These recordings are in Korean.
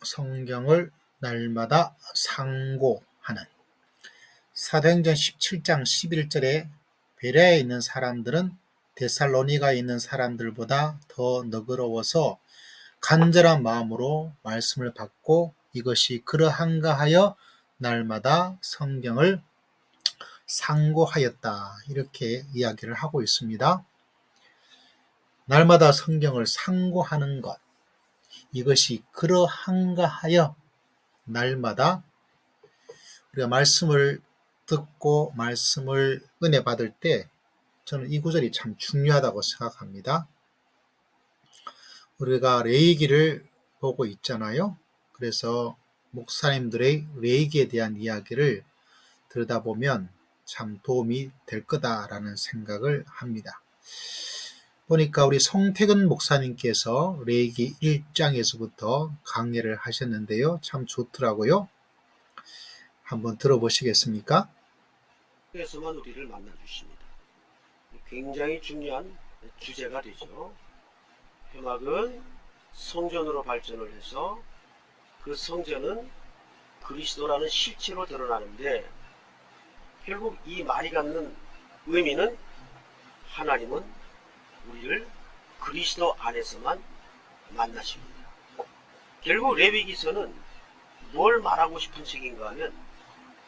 성경을 날마다 상고하는 사도행전 17장 11절에 베레아에 있는 사람들은 데살로니가에 있는 사람들보다 더 너그러워서 간절한 마음으로 말씀을 받고 이것이 그러한가 하여 날마다 성경을 상고하였다. 이렇게 이야기를 하고 있습니다. 날마다 성경을 상고하는 것, 이것이 그러한가 하여 날마다 우리가 말씀을 듣고 말씀을 은혜 받을 때 저는 이 구절이 참 중요하다고 생각합니다. 우리가 레위기를 보고 있잖아요. 그래서 목사님들의 레위기에 대한 이야기를 들여다보면 참 도움이 될 거다라는 생각을 합니다. 보니까 우리 송태근 목사님께서 레위기 1장에서부터 강의를 하셨는데요. 참 좋더라고요. 한번 들어보시겠습니까? 에서만 우리를 만나 주십니다. 굉장히 중요한 주제가 되죠. 회막은 성전으로 발전을 해서 그 성전은 그리스도라는 실체로 드러나는데, 결국 이 말이 갖는 의미는 하나님은 우리를 그리스도 안에서만 만나십니다. 결국 레위기서는 뭘 말하고 싶은 책인가 하면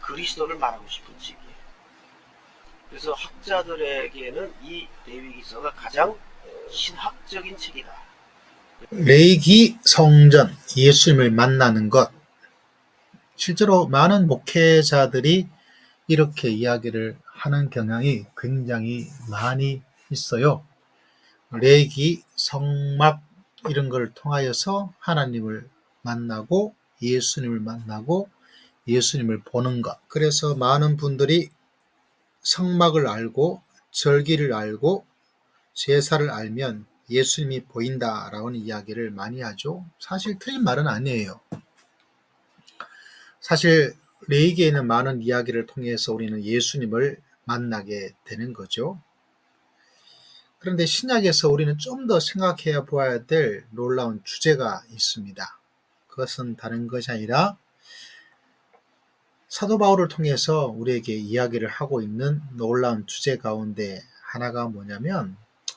그리스도를 말하고 싶은 책이에요. 그래서 학자들에게는 이 레위기서가 가장 신학적인 책이다. 레위기 성전, 예수님을 만나는 것. 실제로 많은 목회자들이 이렇게 이야기를 하는 경향이 굉장히 많이 있어요. 레위기, 성막 이런 걸 통하여서 하나님을 만나고 예수님을 만나고 예수님을 보는 것. 그래서 많은 분들이 성막을 알고 절기를 알고 제사를 알면 예수님이 보인다라는 이야기를 많이 하죠. 사실 틀린 말은 아니에요. 사실 레위기에는 많은 이야기를 통해서 우리는 예수님을 만나게 되는 거죠. 그런데 신약에서 우리는 좀 더 생각해 보아야 될 놀라운 주제가 있습니다. 그것은 다른 것이 아니라 사도 바울을 통해서 우리에게 이야기를 하고 있는 놀라운 주제 가운데 하나가 뭐냐면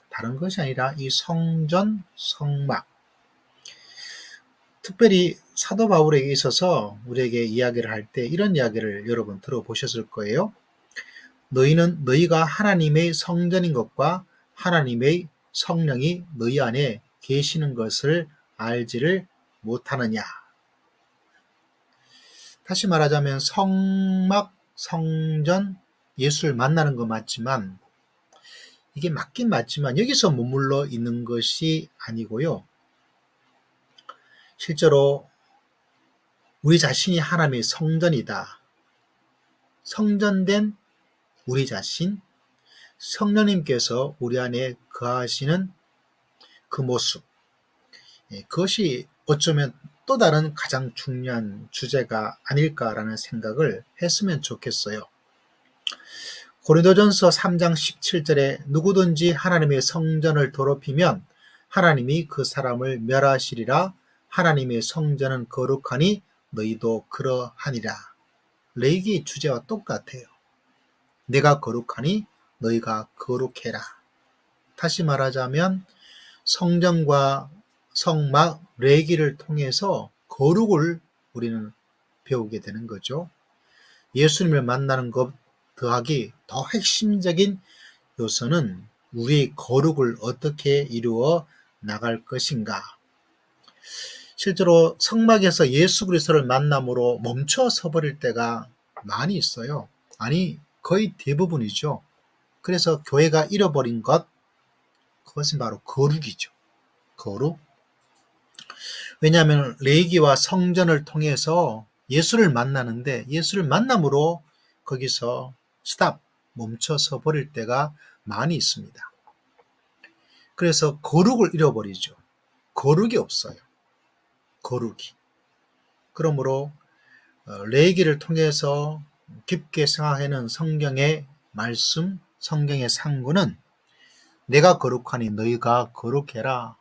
다른 것이 아니라 이 성전, 성막. 특별히 사도 바울에게 있어서 우리에게 이야기를 할 때 이런 이야기를 여러분 들어보셨을 거예요. 너희가 하나님의 성전인 것과 하나님의 성령이 너희 안에 계시는 것을 알지를 못하느냐. 다시 말하자면 성막, 성전, 예수를 만나는 거 맞지만 이게 맞긴 맞지만 여기서 머물러 있는 것이 아니고요. 실제로 우리 자신이 하나님의 성전이다. 성전된 우리 자신, 성령님께서 우리 안에 거하시는 그 모습, 그것이 어쩌면 또 다른 가장 중요한 주제가 아닐까라는 생각을 했으면 좋겠어요. 고린도전서 3장 17절에 누구든지 하나님의 성전을 더럽히면 하나님이 그 사람을 멸하시리라. 하나님의 성전은 거룩하니 너희도 그러하니라. 레위기 주제와 똑같아요. 내가 거룩하니 너희가 거룩해라. 다시 말하자면 성전과 성막, 레위기를 통해서 거룩을 우리는 배우게 되는 거죠. 예수님을 만나는 것 더하기 더 핵심적인 요소는 우리의 거룩을 어떻게 이루어 나갈 것인가. 실제로 성막에서 예수 그리스도를 만남으로 멈춰 서버릴 때가 많이 있어요. 아니, 거의 대부분이죠. 그래서 교회가 잃어버린 것, 그것은 바로 거룩이죠. 거룩. 왜냐하면 레위기와 성전을 통해서 예수를 만나는데 예수를 만남으로 거기서 스탑, 멈춰서 버릴 때가 많이 있습니다. 그래서 거룩을 잃어버리죠. 거룩이 없어요. 거룩이. 그러므로 레위기를 통해서 깊게 생각하는 성경의 말씀, 성경의 상고는 내가 거룩하니 너희가 거룩해라.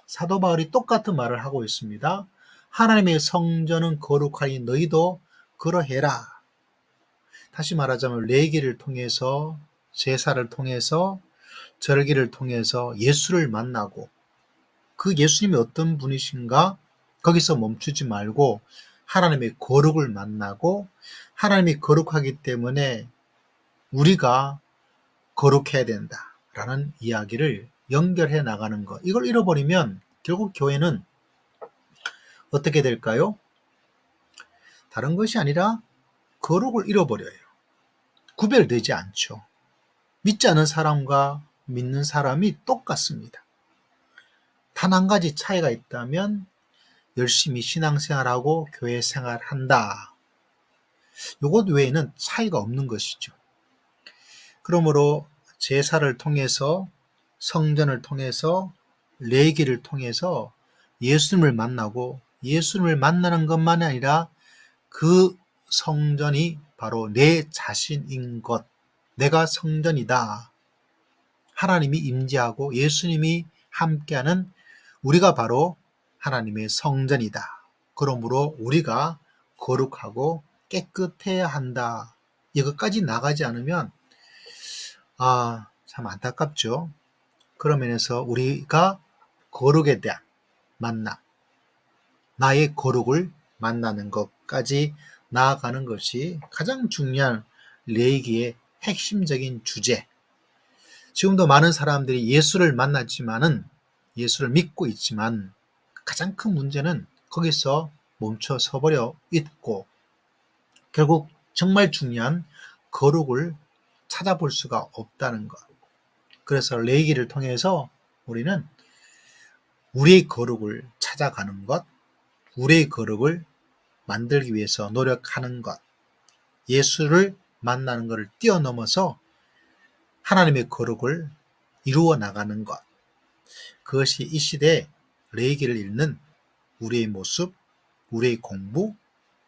사도 바울이 똑같은 말을 하고 있습니다. 하나님의 성전은 거룩하니 너희도 그러해라. 다시 말하자면 레위기를 통해서, 제사를 통해서, 절기를 통해서 예수를 만나고, 그 예수님이 어떤 분이신가 거기서 멈추지 말고 하나님의 거룩을 만나고, 하나님이 거룩하기 때문에 우리가 거룩해야 된다라는 이야기를 연결해 나가는 것. 이걸 잃어버리면 결국 교회는 어떻게 될까요? 다른 것이 아니라 거룩을 잃어버려요. 구별되지 않죠. 믿지 않은 사람과 믿는 사람이 똑같습니다. 단 한 가지 차이가 있다면 열심히 신앙생활하고 교회 생활한다. 이것 외에는 차이가 없는 것이죠. 그러므로 제사를 통해서, 성전을 통해서, 레위기를 통해서 예수님을 만나고, 예수님을 만나는 것만이 아니라 그 성전이 바로 내 자신인 것, 내가 성전이다. 하나님이 임재하고 예수님이 함께하는 우리가 바로 하나님의 성전이다. 그러므로 우리가 거룩하고 깨끗해야 한다. 이것까지 나가지 않으면 참 안타깝죠. 그런 면에서 우리가 거룩에 대한 만남, 나의 거룩을 만나는 것까지 나아가는 것이 가장 중요한 레위기의 핵심적인 주제. 지금도 많은 사람들이 예수를 만났지만은, 예수를 믿고 있지만 가장 큰 문제는 거기서 멈춰 서버려 있고, 결국 정말 중요한 거룩을 찾아볼 수가 없다는 것. 그래서 레위기를 통해서 우리는 우리의 거룩을 찾아가는 것, 우리의 거룩을 만들기 위해서 노력하는 것, 예수를 만나는 것을 뛰어넘어서 하나님의 거룩을 이루어 나가는 것, 그것이 이 시대에 레위기를 읽는 우리의 모습, 우리의 공부,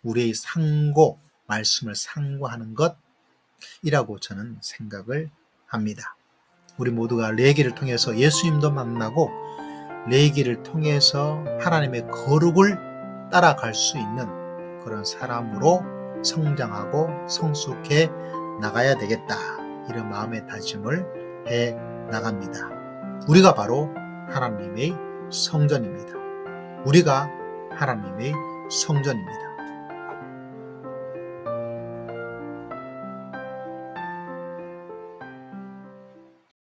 우리의 상고, 말씀을 상고하는 것이라고 저는 생각을 합니다. 우리 모두가 레위기를 통해서 예수님도 만나고, 레위기를 통해서 하나님의 거룩을 따라갈 수 있는 그런 사람으로 성장하고 성숙해 나가야 되겠다. 이런 마음의 다짐을 해 나갑니다. 우리가 바로 하나님의 성전입니다. 우리가 하나님의 성전입니다.